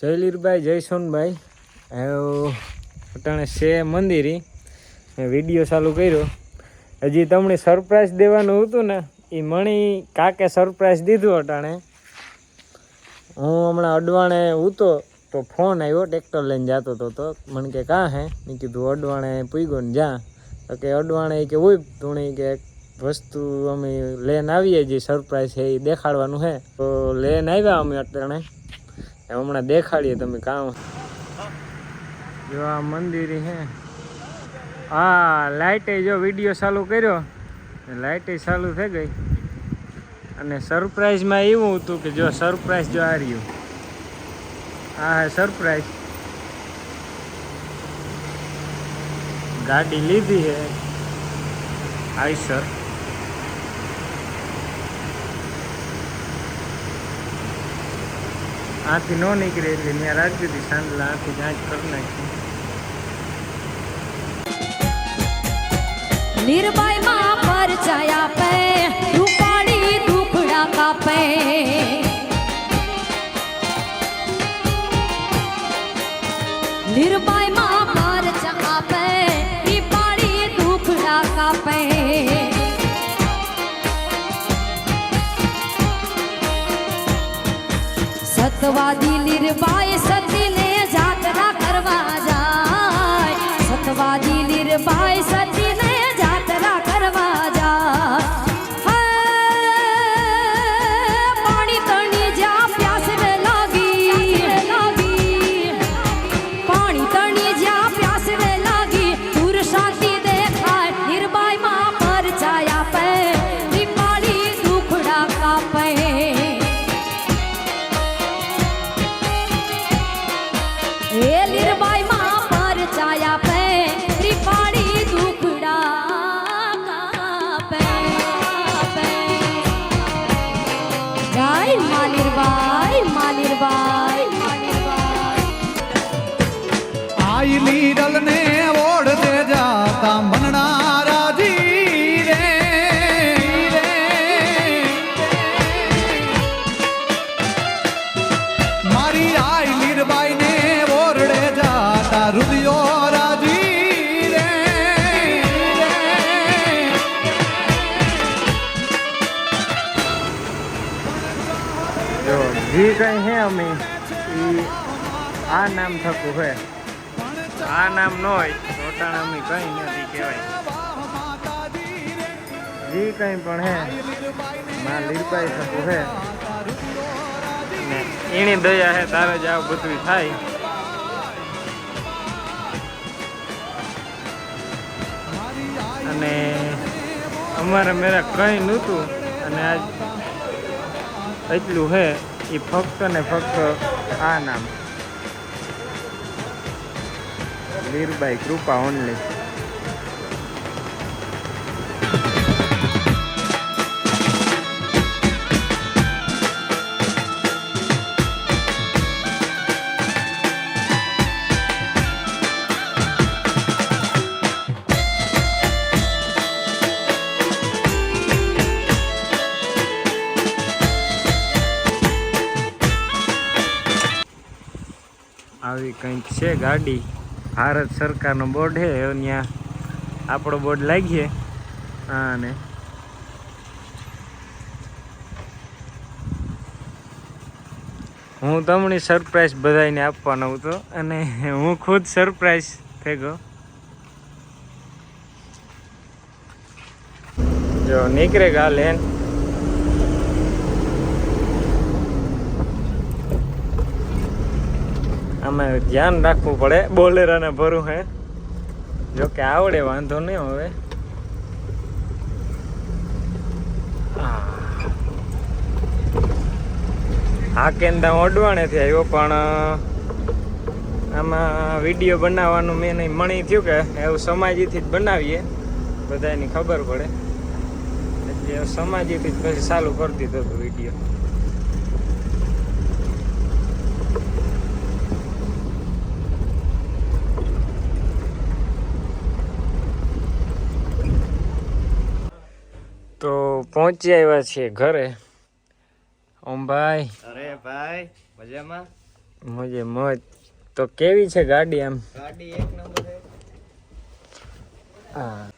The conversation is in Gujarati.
જય લીરભાઈ, જય સોનભાઈ. અટાણે છે મંદિરે વિડીયો ચાલુ કર્યો. હજી તમને સરપ્રાઈઝ દેવાનું હતું ને, એ મણી કાકે સરપ્રાઈઝ દીધું. અટાણે હું હમણાં અડવાણે ઉતો તો ફોન આવ્યો, ટ્રેક્ટર લઈને જતો હતો. તો મને કે કાં હે? મેં કીધું અડવાણે પૂગ્યો ને જ્યાં. તો કે અડવાણે કે હોય ધૂણી કે વસ્તુ અમે લઈને આવીએ, જે સરપ્રાઈઝ છે એ દેખાડવાનું છે. તો લઈને આવ્યા અમે અટાણે, હમણાં દેખાડીએ. તમે કામ જો આ મંદિર હે. હા, લાઇટે જો વિડીયો ચાલુ કર્યો, લાઇટે ચાલુ થઈ ગઈ. અને સરપ્રાઈઝમાં એવું હતું કે જો સરપ્રાઈઝ જો આ રહ્યું, આ હે સરપ્રાઈઝ. ગાડી લીધી છે આઈસર. આથી ન નીકળે એટલે ત્યાં રાખી દીધી સાંજલા. આથી જાંચ કરી નાખી. નિર્ભય માં પરચાયા પે રૂપાળી દુખડા કાપે. નિર્ભય માં પરચાયા પે રૂપાળી દુખડા કાપે. સતવાદી નિર્ભય સતીને જાતરા કરવા જાય. સતવાદી નિર્ભય સતીને જાતરા કરવા જાય. પાણી તણી જ્યાં પ્યાસ લાગી, પાણી તણી જ્યાં પ્યાસ લાગી, દૂર શાંતિ દેખાય. નિર્ભય માં પરચાયા પે દીપાળી દુખડા કાપે. એ લીરબાઈ માં પરચાયા પે ત્રિપાળી દુખડા કાપે. જય માલીરબાઈ, માલીરબાઈ, માલીરબાઈ. આઈ લીડલ ને ઓઢ દે જાતા મનના રાજી રે. મારી આઈ લીરબાઈ ને રૂપિયો રાજી રે. જો જે કઈ હે અમે એ આ નામ થતું હે. આ નામ ન હોય તો અટાણે અમે કઈ નથી કહેવાય. જે કઈ પણ હે માં લીરબાઈ થતું હે. એની દયા હે તારે જ આવું બધું થાય. અને અમારે મેરા કંઈ નહોતું. અને આજ એટલું હે એ ફક્ત ને ફક્ત આ નામ લીરબાઈ કૃપા ઓનલી. આવી કંઈક છે ગાડી. ભારત સરકારનો બોર્ડ છે. ત્યાં આપણો બોર્ડ લાગીએ. હા, ને હું તમને સરપ્રાઈઝ બધાને આપવાનો હતો અને હું ખુદ સરપ્રાઈઝ થઈ ગયો. જો નીકળેગા લેન. આમાં ધ્યાન રાખવું પડે. બોલેરાને ભરું હે. જો કે આવડે, વાંધો નહીં. હવે હા કેન્દા અડવાણેથી આવ્યો, પણ આમાં વિડીયો બનાવવાનું મેં નહીં મણી થયું કે એવું સમાજીથી જ બનાવીએ, બધાની ખબર પડે. એટલે સમાજીથી જ પછી ચાલુ કરી દીધો હતો વિડીયો. તો પહોંચી આવ્યા છીએ ઘરે. ઓમ ભાઈ. અરે ભાઈ મજામાં? મોજે મોજ. તો કેવી છે ગાડી આમ? ગાડી એક નંબર છે. હા